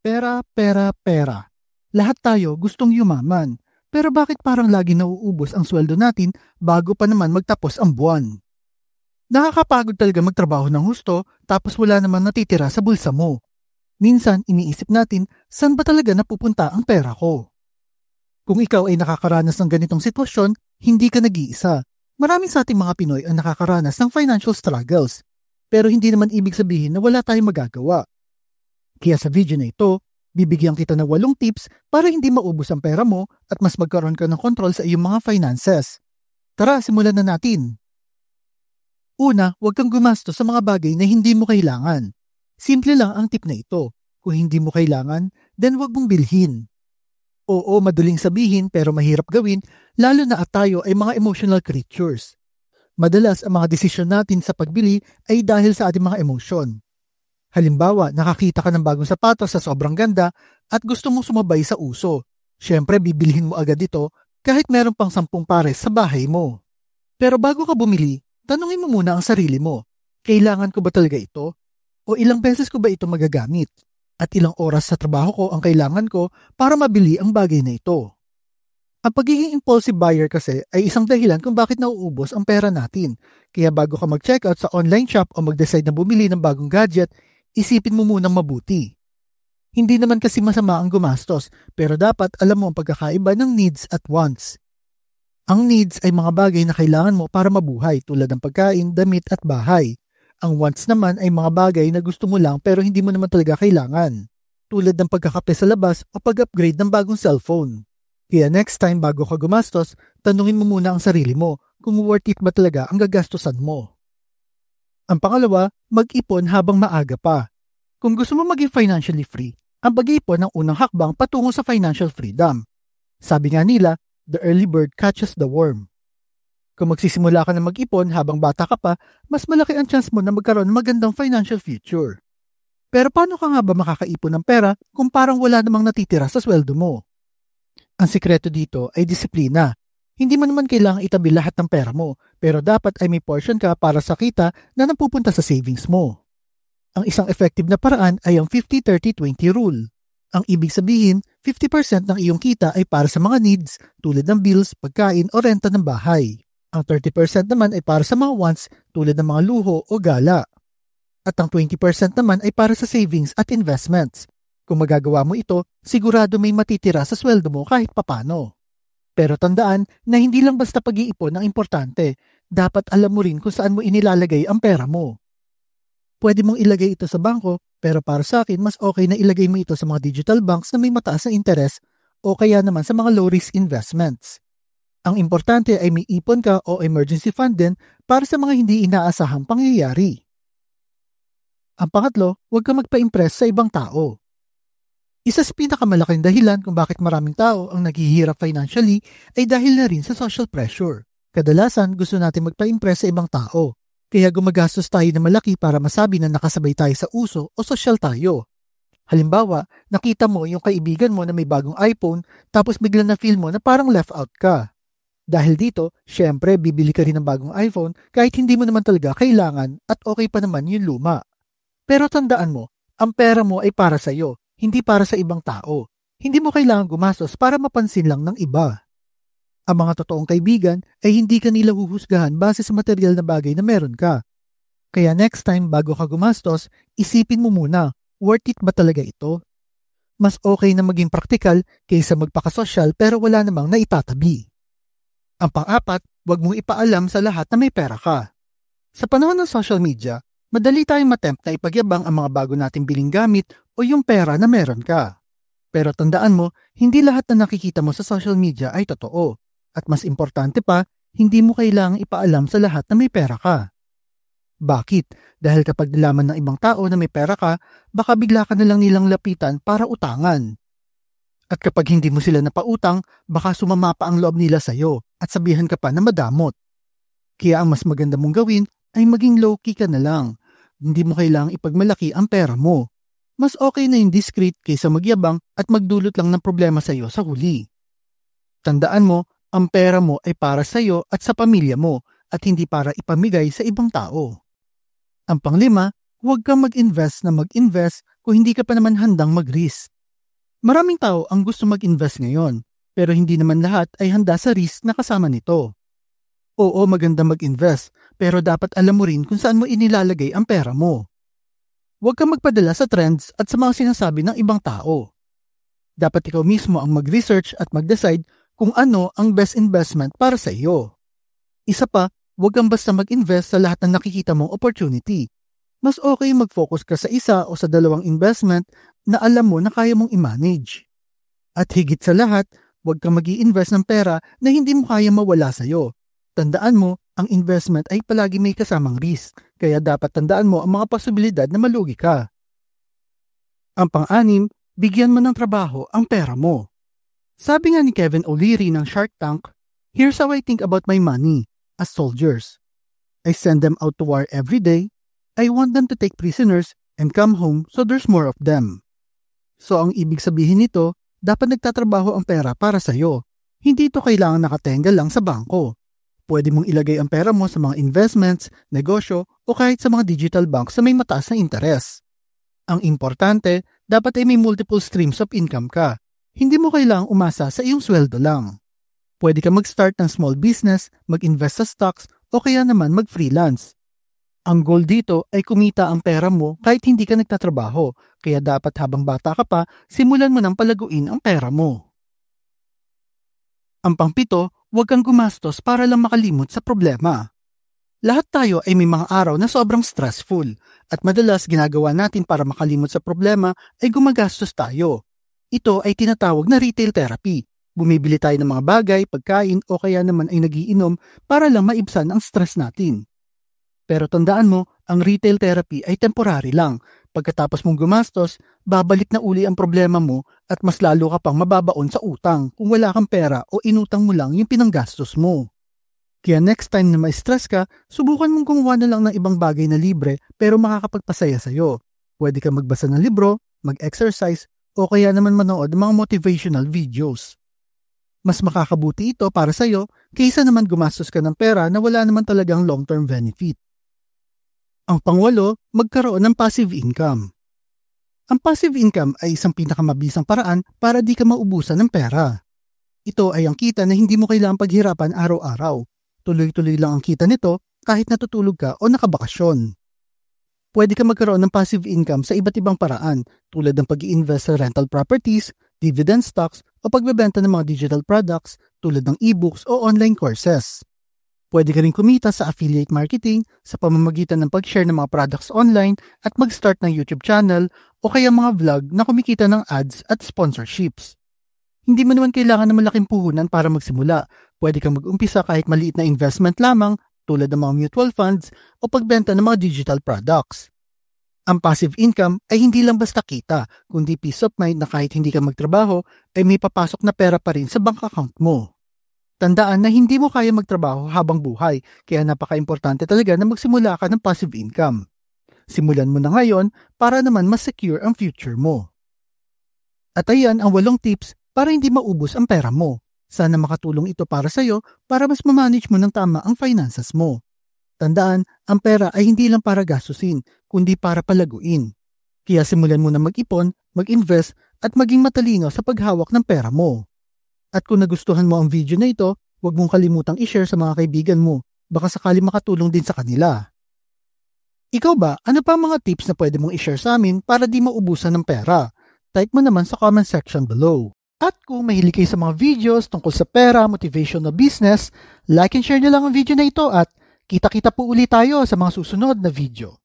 Pera, pera, pera. Lahat tayo gustong yumaman. Pero bakit parang lagi nauubos ang sweldo natin bago pa naman magtapos ang buwan? Nakakapagod talaga magtrabaho ng husto tapos wala naman natitira sa bulsa mo. Minsan iniisip natin, saan ba talaga napupunta ang pera ko? Kung ikaw ay nakakaranas ng ganitong sitwasyon, hindi ka nag-iisa. Marami sa ating mga Pinoy ang nakakaranas ng financial struggles. Pero hindi naman ibig sabihin na wala tayong magagawa. Kaya sa video na ito, bibigyan kita ng 8 tips para hindi maubos ang pera mo at mas magkaroon ka ng control sa iyong mga finances. Tara, simulan na natin. Una, huwag kang gumastos sa mga bagay na hindi mo kailangan. Simple lang ang tip na ito. Kung hindi mo kailangan, then huwag mong bilhin. Oo, madaling sabihin pero mahirap gawin, lalo na at tayo ay mga emotional creatures. Madalas ang mga desisyon natin sa pagbili ay dahil sa ating mga emosyon. Halimbawa, nakakita ka ng bagong sapatos sa sobrang ganda at gusto mong sumabay sa uso. Siyempre, bibilhin mo agad ito kahit meron pang 10 pares sa bahay mo. Pero bago ka bumili, tanungin mo muna ang sarili mo. Kailangan ko ba talaga ito? O ilang beses ko ba ito magagamit? At ilang oras sa trabaho ko ang kailangan ko para mabili ang bagay na ito? Ang pagiging impulsive buyer kasi ay isang dahilan kung bakit nauubos ang pera natin. Kaya bago ka mag-checkout sa online shop o mag-decide na bumili ng bagong gadget, isipin mo munang mabuti. Hindi naman kasi masama ang gumastos, pero dapat alam mo ang pagkakaiba ng needs at wants. Ang needs ay mga bagay na kailangan mo para mabuhay tulad ng pagkain, damit at bahay. Ang wants naman ay mga bagay na gusto mo lang pero hindi mo naman talaga kailangan. Tulad ng pagkakape sa labas o pag-upgrade ng bagong cellphone. Kaya next time bago ka gumastos, tanungin mo muna ang sarili mo kung worth it ba talaga ang gagastusan mo. Ang pangalawa, mag-ipon habang maaga pa. Kung gusto mo maging financially free, ang pag-ipon ang unang hakbang patungo sa financial freedom. Sabi nga nila, the early bird catches the worm. Kung magsisimula ka na mag-ipon habang bata ka pa, mas malaki ang chance mo na magkaroon ng magandang financial future. Pero paano ka nga ba makakaipon ng pera kung parang wala namang natitira sa sweldo mo? Ang sikreto dito ay disiplina. Hindi mo naman kailangang itabi lahat ng pera mo, pero dapat ay may portion ka para sa kita na napupunta sa savings mo. Ang isang effective na paraan ay ang 50-30-20 rule. Ang ibig sabihin, 50% ng iyong kita ay para sa mga needs tulad ng bills, pagkain o renta ng bahay. Ang 30% naman ay para sa mga wants tulad ng mga luho o gala. At ang 20% naman ay para sa savings at investments. Kung magagawa mo ito, sigurado may matitira sa sweldo mo kahit papano. Pero tandaan na hindi lang basta pag-iipon ang importante. Dapat alam mo rin kung saan mo inilalagay ang pera mo. Pwede mong ilagay ito sa bangko, pero para sa akin, mas okay na ilagay mo ito sa mga digital banks na may mataas na interes o kaya naman sa mga low-risk investments. Ang importante ay may ipon ka o emergency fund din para sa mga hindi inaasahang pangyayari. Ang pangatlo, huwag ka magpa-impress sa ibang tao. Isa sa pinakamalaking dahilan kung bakit maraming tao ang naghihirap financially ay dahil na rin sa social pressure. Kadalasan gusto natin magpa-impress sa ibang tao, kaya gumagastos tayo na malaki para masabi na nakasabay tayo sa uso o social tayo. Halimbawa, nakita mo yung kaibigan mo na may bagong iPhone tapos bigla na feel mo na parang left out ka. Dahil dito, syempre bibili ka rin ng bagong iPhone kahit hindi mo naman talaga kailangan at okay pa naman yung luma. Pero tandaan mo, ang pera mo ay para sa iyo, hindi para sa ibang tao. Hindi mo kailangan gumastos para mapansin lang ng iba. Ang mga totoong kaibigan ay hindi ka nila huhusgahan base sa material na bagay na meron ka. Kaya next time bago ka gumastos, isipin mo muna, worth it ba talaga ito? Mas okay na maging praktikal kaysa magpakasosyal pero wala namang naitatabi. Ang pang-apat, huwag mong ipaalam sa lahat na may pera ka. Sa panahon ng social media, madali tayong matempt na ipagyabang ang mga bago nating biling gamit o yung pera na meron ka. Pero tandaan mo, hindi lahat na nakikita mo sa social media ay totoo. At mas importante pa, hindi mo kailangang ipaalam sa lahat na may pera ka. Bakit? Dahil kapag nilaman ng ibang tao na may pera ka, baka bigla ka na lang nilang lapitan para utangan. At kapag hindi mo sila napautang, baka sumama pa ang loob nila sa'yo at sabihan ka pa na madamot. Kaya ang mas maganda mong gawin ay maging low-key ka na lang. Hindi mo kailangang ipagmalaki ang pera mo. Mas okay na yung discreet kaysa magyabang at magdulot lang ng problema sa'yo sa huli. Tandaan mo, ang pera mo ay para sa'yo at sa pamilya mo at hindi para ipamigay sa ibang tao. Ang panglima, Huwag kang mag-invest na mag-invest kung hindi ka pa naman handang mag-risk. Maraming tao ang gusto mag-invest ngayon, pero hindi naman lahat ay handa sa risk na kasama nito. Oo, maganda mag-invest, pero dapat alam mo rin kung saan mo inilalagay ang pera mo. Huwag kang magpadala sa trends at sa mga sinasabi ng ibang tao. Dapat ikaw mismo ang mag-research at mag-decide kung ano ang best investment para sa iyo. Isa pa, huwag kang basta mag-invest sa lahat ng nakikita mong opportunity. Mas okay mag-focus ka sa isa o sa dalawang investment na alam mo na kaya mong i-manage. At higit sa lahat, huwag kang mag-i-invest ng pera na hindi mo kaya mawala sa'yo. Tandaan mo, ang investment ay palagi may kasamang risk, kaya dapat tandaan mo ang mga posibilidad na malugi ka. Ang pang-anim, bigyan mo ng trabaho ang pera mo. Sabi nga ni Kevin O'Leary ng Shark Tank, "Here's how I think about my money as soldiers. I send them out to war every day. I want them to take prisoners and come home so there's more of them." So ang ibig sabihin nito, dapat nagtatrabaho ang pera para sa'yo. Hindi ito kailangan nakatenga lang sa bangko. Pwede mong ilagay ang pera mo sa mga investments, negosyo o kahit sa mga digital banks na may mataas na interes. Ang importante, dapat ay may multiple streams of income ka. Hindi mo kailangang umasa sa iyong sweldo lang. Pwede ka mag-start ng small business, mag-invest sa stocks o kaya naman mag-freelance. Ang goal dito ay kumita ang pera mo kahit hindi ka nagtatrabaho, kaya dapat habang bata ka pa, simulan mo nang palaguin ang pera mo. Ang pang-7, huwag kang gumastos para lang makalimot sa problema. Lahat tayo ay may mga araw na sobrang stressful at madalas ginagawa natin para makalimot sa problema ay gumagastos tayo. Ito ay tinatawag na retail therapy. Bumibili tayo ng mga bagay, pagkain o kaya naman ay nagiinom para lang maibsan ang stress natin. Pero tandaan mo, ang retail therapy ay temporary lang. Pagkatapos mong gumastos, babalik na uli ang problema mo at mas lalo ka pang mababaon sa utang kung wala kang pera o inutang mo lang yung pinanggastos mo. Kaya next time na ma-stress ka, subukan mong gumawa na lang ng ibang bagay na libre pero makakapagpasaya sa'yo. Pwede ka magbasa ng libro, mag-exercise o kaya naman manood ng mga motivational videos. Mas makakabuti ito para sa'yo kaysa naman gumastos ka ng pera na wala naman talagang long-term benefit. Ang pang-8, magkaroon ng passive income. Ang passive income ay isang pinakamabisang paraan para di ka maubusan ng pera. Ito ay ang kita na hindi mo kailangang paghirapan araw-araw. Tuloy-tuloy lang ang kita nito kahit natutulog ka o nakabakasyon. Pwede ka magkaroon ng passive income sa iba't ibang paraan tulad ng pag-i-invest sa rental properties, dividend stocks o pagbebenta ng mga digital products tulad ng e-books o online courses. Pwede ka rin kumita sa affiliate marketing sa pamamagitan ng pag-share ng mga products online at mag-start ng YouTube channel o kaya mga vlog na kumikita ng ads at sponsorships. Hindi mo naman kailangan ng malaking puhunan para magsimula. Pwede kang mag-umpisa kahit maliit na investment lamang tulad ng mga mutual funds o pagbenta ng mga digital products. Ang passive income ay hindi lang basta kita, kundi peace of mind na kahit hindi ka magtrabaho ay may papasok na pera pa rin sa bank account mo. Tandaan na hindi mo kaya magtrabaho habang buhay, kaya napaka-importante talaga na magsimula ka ng passive income. Simulan mo na ngayon para naman mas secure ang future mo. At ayan ang 8 tips para hindi maubos ang pera mo. Sana makatulong ito para sa'yo para mas ma-manage mo ng tama ang finances mo. Tandaan, ang pera ay hindi lang para gastusin, kundi para palaguin. Kaya simulan mo na mag-ipon, mag-invest at maging matalino sa paghawak ng pera mo. At kung nagustuhan mo ang video na ito, huwag mong kalimutang i-share sa mga kaibigan mo. Baka sakali makatulong din sa kanila. Ikaw ba, ano pa mga tips na pwede mong i-share sa amin para di maubusan ng pera? Type mo naman sa comment section below. At kung mahilig kayo sa mga videos tungkol sa pera, motivation na business, like and share nyo lang ang video na ito at kita-kita po ulit tayo sa mga susunod na video.